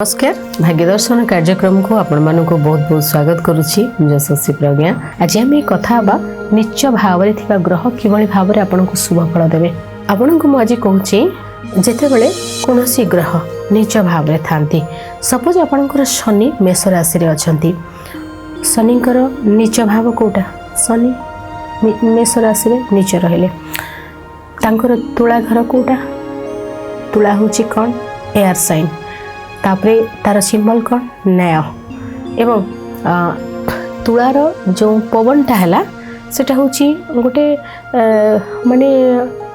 नमस्कार भाग्य दर्शन कार्यक्रम को आपण मानक बहुत बहुत स्वागत करुच्ची यशस्वी प्रज्ञा। आज आम कथा नीच भाव ग्रह किभली भाव में आपन को शुभ फल देवे। आपन को आज कहूँ जितेबले कौन ग्रह नीच भाव में था सपोज आपणकर शनि मेष राशि अच्छा शनिकर नीच भाव कौटा शनि मेष राशि में नीच रहिले तुला घर कौटा तुला हूँ कौन एयर साइन तापरे तार सिंबल कौन न्याय एवं तुलार जो पवनटा है सेटा होची गोटे माने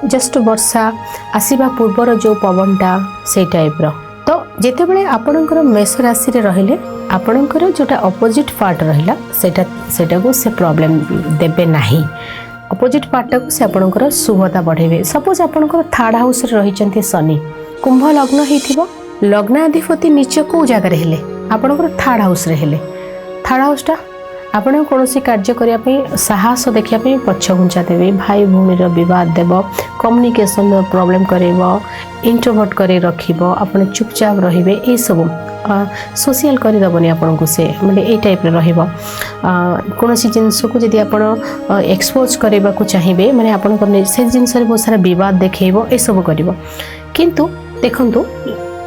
जस्ट वर्षा आसीबा पूर्वर जो पवनटा से टाइप्र तो जिते बड़े आपणकर मेष राशि रे रहिले आपणकर जोटा अपोजिट पार्ट रहिला सेटा को से प्रॉब्लम देबे नाही अपोजिट पार्ट को से आपणकर शुभता बढ़ेबे। सपोज आपणकर थर्ड हाउस रे रहिचंती शनि कुंभ लग्न हेतिबो लग्नाधिपति नीच को जगह हेले आपणकर थर्ड हाउस रे हेले थर्ड हाउसटा आपण कौन कार्य करने साहस देखा पछ घुंचा देवे भाई भूमि बद देव कम्युनिकेशन प्रॉब्लम करेब इंट्रोवर्ट कर रखिब आपण चुपचाप रे ये सब सोशल करदेवनी आपन को से मतलब ये टाइप कौन जिनस को जब आप एक्सपोज करने को चाहिए मैंने आपन से जिनस बहुत सारा बद देखब ये सब कर किंतु देखु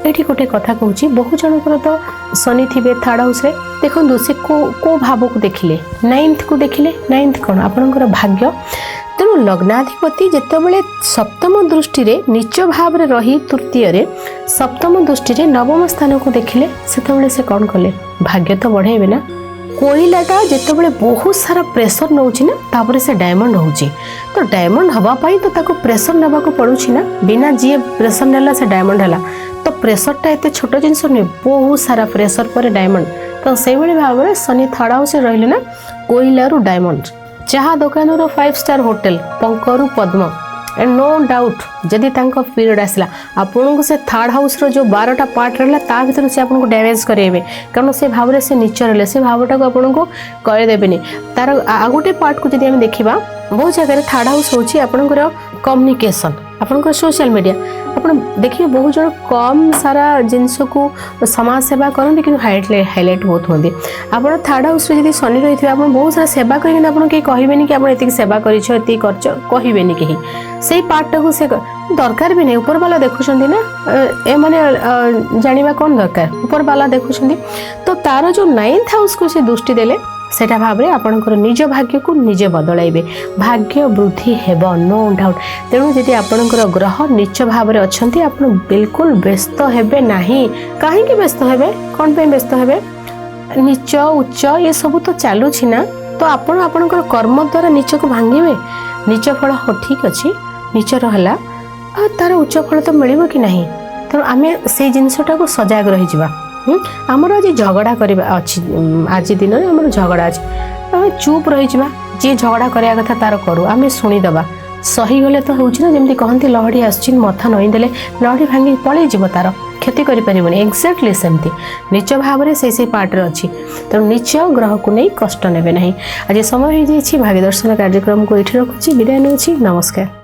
ये गोटे कथा कहूँ बहु जनकर तो शनि थे थर्ड हाउस रे देखो से को भाव को देखिले नाइन्थ को देखिले नाइन्थ कौन आपणकर भाग्य तेणु लग्नाधिपति जितेबाला सप्तम दृष्टि रे नीच भाव रे रही तृतीय रे सप्तम दृष्टि रे नवम स्थान को देखिले से कौन कले भाग्य तो बढ़ेबे ना। कोईलाटा जितेबाला बहुत सारा प्रेसर नौची ना तापर से डायमंड होची तो डायमंड हवा पाई तो ताको प्रेसर नबा को पड़ुची ना बिना जी प्रेसर नेला से डायमंड हला तो प्रेसरटा एत छोट जिनस नुहे बहुत सारा प्रेसर पर डायमंड तो से भाव में शनि थर्ड हाउस रहिले ना कोईलू डायमंड चाहा दुकान 5 स्टार होटल पंकरु पद्म एंड नो डाउट जदि पीरियड आसला आपन को से थर्ड हाउस रो जो 12टा पार्ट रहा ता भीतर से आपन को डैमेज करेबे कारण से भाव रे से नीच रहिले से भावटा को आपन को कर देबेनी तार आ गोटे पार्ट को जदि हम देखिबा बहुत जगह थर्ड हाउस होची आपनकर कम्युनिकेशन आपनकर सोशल मीडिया आपन देखिए बहुत जन कम सारा जिनस को समाज सेवा करते कि हाइलाइट बहुत होती आप थर्ड हाउस जब शनि रही थे आप बहुत सारा सेवा करेंगे आपन कहीं कहबेनि कि आप एति सेवा कहबेनि कहीं से पार्टा को से दरकार भी नहीं ऊपर वाला देखुं ना ए माने जानिबा कौन दरकार ऊपर वाला देखुं तो तार जो 9th हाउस को से दृष्टि देले सेटा भाव में आपणकर निज भाग्य को निजे बदलाइबे भाग्य वृद्धि हेब नो डाउट। तेणु जदि आपणकर ग्रह नीच भाव में अच्छा आप बिल्कुल व्यस्त हेबे नहीं कहीं व्यस्त हेबे कौन पे व्यस्त हेबे नीच उच्च ये सब तो चलुछि ना तो आपण आपणकर कर्म द्वारा नीच को भांगिबे नीच फल हो ठीक अच्छी नीच रहा तार उच्च फल तो मिलिबो कि नहीं तेणु आम से जिनसटा को सजग रही जावा आमर आज झगड़ा करवा अच्छी आज दिन में आम झगड़ा अच्छे चुप रही जी झगड़ा करवा कथा तार करूँ आम शुणीदबा सही गले तो हो जमी कहती लहड़ी आस मथा नईदेले लहड़ी भांगी पलैযাব तार क्षति करें एक्जाक्टली सेमती नीच भाव में से पार्ट अच्छी तेणु नीच ग्रह को नहीं कष्ट ने ना आज समय हो भाग्य दर्शन कार्यक्रम को ये रखुच्छी विदाय नौछि नमस्कार।